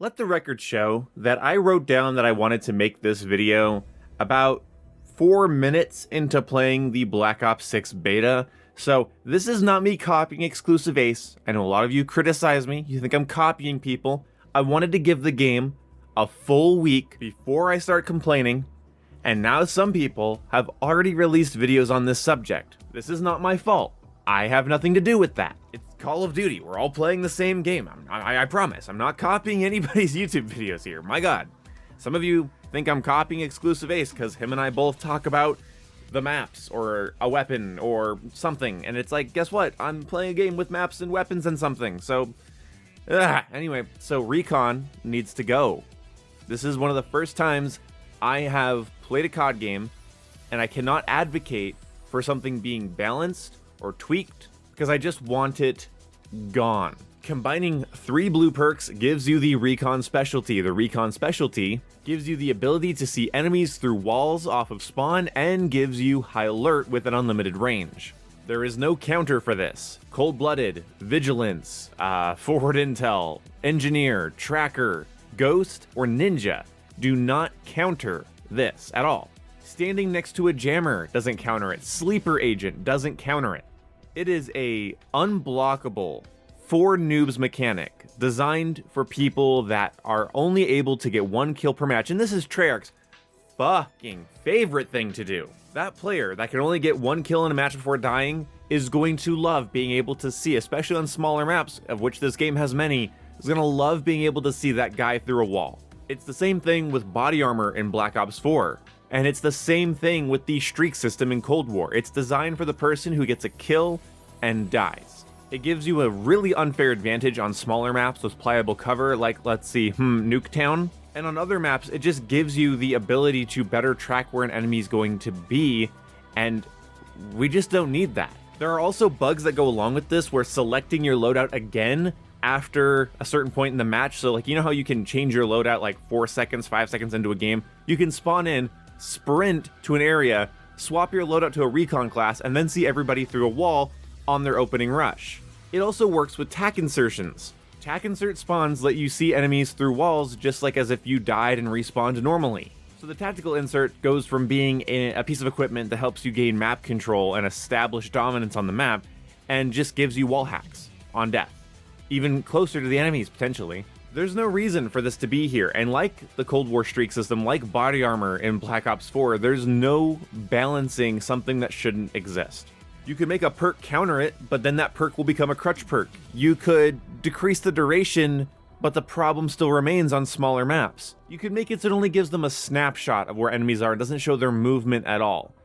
Let the record show that I wrote down that I wanted to make this video about 4 minutes into playing the Black Ops 6 beta. So this is not me copying Exclusive Ace. I know a lot of you criticize me. You think I'm copying people. I wanted to give the game a full week before I start complaining. And now some people have already released videos on this subject. This is not my fault. I have nothing to do with that. It's Call of Duty. We're all playing the same game. I promise. I'm not copying anybody's YouTube videos here. My God. Some of you think I'm copying Exclusive Ace because him and I both talk about the maps or a weapon or something. And it's like, guess what? I'm playing a game with maps and weapons and something. So, anyway, so Recon needs to go. This is one of the first times I have played a COD game, and I cannot advocate for something being balanced or tweaked because I just want it gone. Combining 3 blue perks gives you the Recon specialty. The Recon specialty gives you the ability to see enemies through walls off of spawn and gives you high alert with an unlimited range. There is no counter for this. Cold-blooded, vigilance, forward intel, engineer, tracker, ghost, or ninja do not counter this at all. Standing next to a jammer doesn't counter it. Sleeper agent doesn't counter it. It is a unblockable for noobs mechanic designed for people that are only able to get 1 kill per match. And this is Treyarch's fucking favorite thing to do. That player that can only get 1 kill in a match before dying is going to love being able to see, especially on smaller maps, of which this game has many, is going to love being able to see that guy through a wall. It's the same thing with body armor in Black Ops 4. And it's the same thing with the streak system in Cold War. It's designed for the person who gets a kill and dies. It gives you a really unfair advantage on smaller maps with pliable cover, like, let's see, Nuketown. And on other maps, it just gives you the ability to better track where an enemy is going to be, and we just don't need that. There are also bugs that go along with this, where selecting your loadout again after a certain point in the match, so like, you know how you can change your loadout like 4 seconds, 5 seconds into a game? You can spawn in, sprint to an area, swap your loadout to a recon class, and then see everybody through a wall on their opening rush. It also works with tack insertions. Tack insert spawns let you see enemies through walls just like as if you died and respawned normally. So the tactical insert goes from being a piece of equipment that helps you gain map control and establish dominance on the map, and just gives you wall hacks on death. Even closer to the enemies, potentially. There's no reason for this to be here, and like the Cold War streak system, like body armor in Black Ops 4, there's no balancing something that shouldn't exist. You could make a perk counter it, but then that perk will become a crutch perk. You could decrease the duration, but the problem still remains on smaller maps. You could make it so it only gives them a snapshot of where enemies are and doesn't show their movement at all.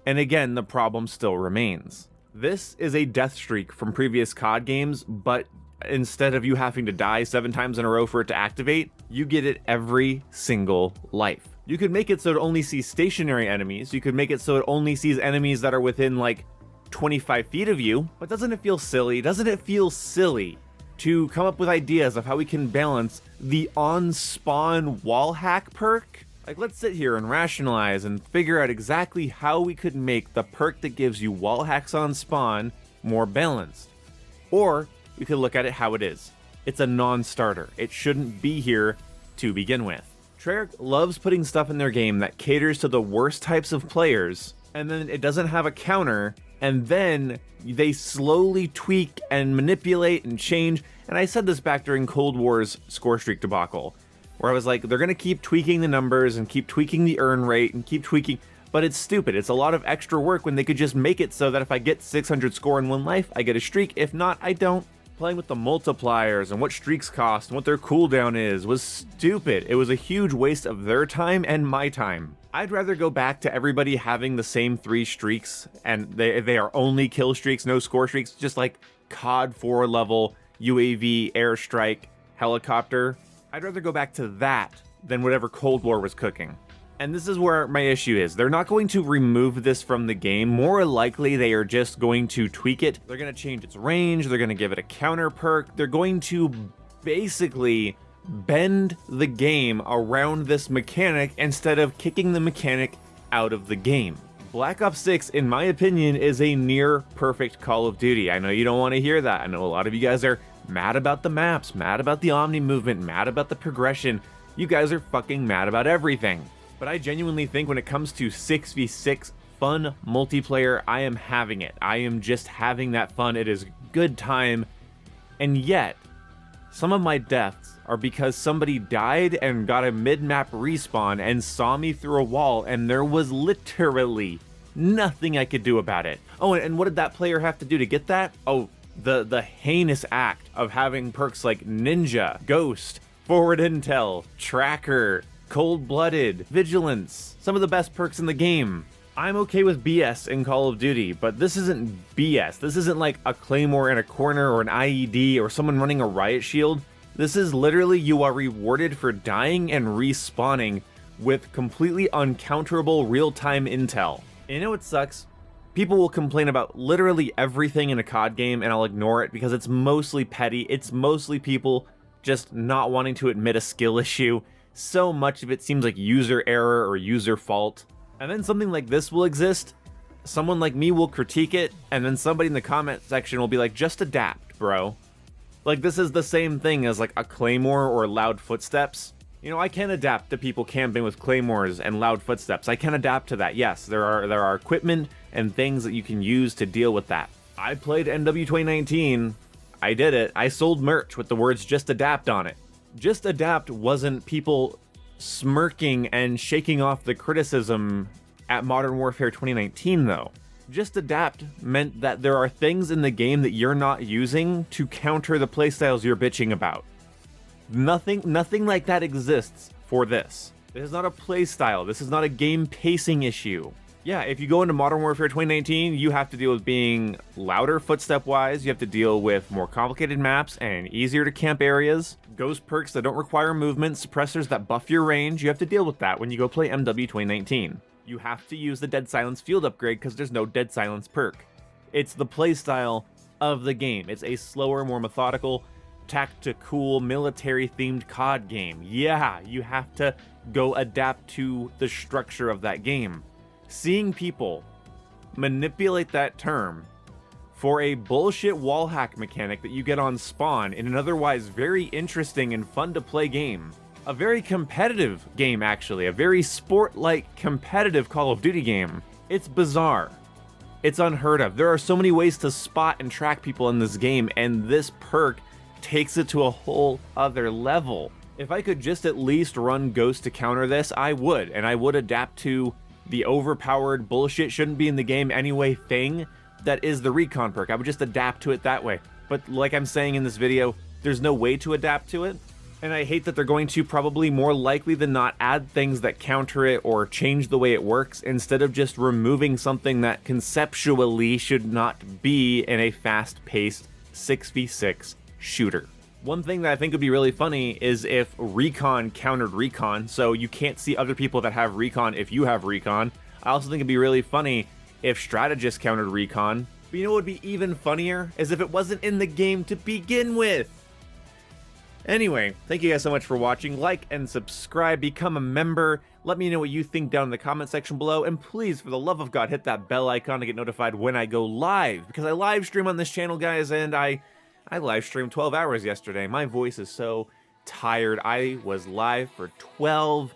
And again, the problem still remains. This is a death streak from previous COD games, but instead of you having to die 7 times in a row for it to activate, you get it every single life. You could make it so it only sees stationary enemies. You could make it so it only sees enemies that are within like 25 feet of you. But doesn't it feel silly? Doesn't it feel silly to come up with ideas of how we can balance the on-spawn wall hack perk? Like, let's sit here and rationalize and figure out exactly how we could make the perk that gives you wall hacks on spawn more balanced. Or we could look at it how it is. It's a non-starter. It shouldn't be here to begin with. Treyarch loves putting stuff in their game that caters to the worst types of players, and then it doesn't have a counter, and then they slowly tweak and manipulate and change. And I said this back during Cold War's score streak debacle, where I was like, they're gonna keep tweaking the numbers and keep tweaking the earn rate and keep tweaking, but it's stupid. It's a lot of extra work when they could just make it so that if I get 600 score in one life, I get a streak. If not, I don't. Playing with the multipliers and what streaks cost and what their cooldown is was stupid. It was a huge waste of their time and my time. I'd rather go back to everybody having the same 3 streaks, and they are only kill streaks, no score streaks, just like COD 4 level, UAV, airstrike, helicopter. I'd rather go back to that than whatever Cold War was cooking. And this is where my issue is. They're not going to remove this from the game. More likely, they are just going to tweak it. They're going to change its range. They're going to give it a counter perk. They're going to basically bend the game around this mechanic instead of kicking the mechanic out of the game. Black Ops 6, in my opinion, is a near perfect Call of Duty. I know you don't want to hear that. I know a lot of you guys are mad about the maps, mad about the Omni movement, mad about the progression. You guys are fucking mad about everything. But I genuinely think when it comes to 6v6 fun multiplayer, I am having it. I am just having that fun. It is good time. And yet, some of my deaths are because somebody died and got a mid-map respawn and saw me through a wall, and there was literally nothing I could do about it. Oh, and what did that player have to do to get that? Oh, the heinous act of having perks like Ninja, Ghost, Forward Intel, Tracker, Cold-Blooded, Vigilance, some of the best perks in the game. I'm okay with BS in Call of Duty, but this isn't BS. This isn't like a Claymore in a corner or an IED or someone running a riot shield. This is literally you are rewarded for dying and respawning with completely uncounterable real-time intel. And you know what sucks? People will complain about literally everything in a COD game, and I'll ignore it because it's mostly petty. It's mostly people just not wanting to admit a skill issue. So much of it seems like user error or user fault. And then something like this will exist, someone like me will critique it, and then somebody in the comment section will be like, just adapt, bro. Like, this is the same thing as like a Claymore or loud footsteps. You know, I can adapt to people camping with Claymores and loud footsteps. I can adapt to that. Yes, there are equipment and things that you can use to deal with that. I played MW 2019. I did it. I sold merch with the words just adapt on it. Just adapt wasn't people smirking and shaking off the criticism at Modern Warfare 2019 though. Just adapt meant that there are things in the game that you're not using to counter the playstyles you're bitching about. Nothing like that exists for this. This is not a playstyle. This is not a game pacing issue. Yeah, if you go into Modern Warfare 2019, you have to deal with being louder footstep-wise, you have to deal with more complicated maps and easier to camp areas, ghost perks that don't require movement, suppressors that buff your range. You have to deal with that when you go play MW 2019. You have to use the Dead Silence field upgrade because there's no Dead Silence perk. It's the playstyle of the game. It's a slower, more methodical, tactical, military-themed COD game. Yeah, you have to go adapt to the structure of that game. Seeing people manipulate that term for a bullshit wall hack mechanic that you get on spawn in an otherwise very interesting and fun to play game, a very competitive game actually, a very sport-like competitive Call of Duty game, it's bizarre. It's unheard of. There are so many ways to spot and track people in this game, and this perk takes it to a whole other level. If I could just at least run Ghost to counter this, I would, and I would adapt to the overpowered bullshit shouldn't be in the game anyway thing that is the Recon perk. I would just adapt to it that way. But like I'm saying in this video, there's no way to adapt to it. And I hate that they're going to probably more likely than not add things that counter it or change the way it works instead of just removing something that conceptually should not be in a fast-paced 6v6 shooter. One thing that I think would be really funny is if Recon countered Recon, so you can't see other people that have Recon if you have Recon. I also think it'd be really funny if Strategist countered Recon. But you know what would be even funnier? Is if it wasn't in the game to begin with. Anyway, thank you guys so much for watching. Like and subscribe, become a member. Let me know what you think down in the comment section below. And please, for the love of God, hit that bell icon to get notified when I go live. Because I live stream on this channel, guys, and I live streamed 12 hours yesterday. My voice is so tired. I was live for 12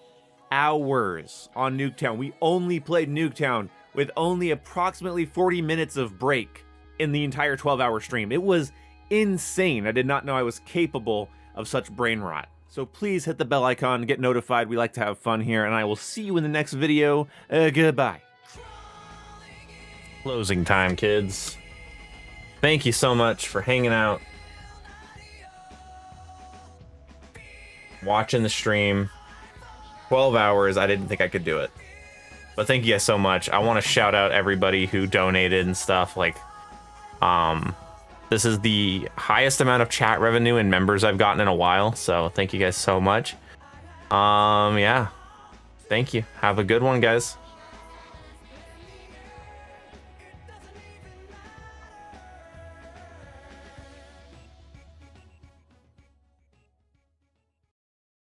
hours on Nuketown. We only played Nuketown with only approximately 40 minutes of break in the entire 12-hour stream. It was insane. I did not know I was capable of such brain rot. So please hit the bell icon, get notified. We like to have fun here, and I will see you in the next video. Goodbye. Closing time, kids. Thank you so much for hanging out, watching the stream. 12 hours, I didn't think I could do it. But thank you guys so much. I want to shout out everybody who donated and stuff. Like, this is the highest amount of chat revenue and members I've gotten in a while. So thank you guys so much. Yeah. Thank you. Have a good one, guys.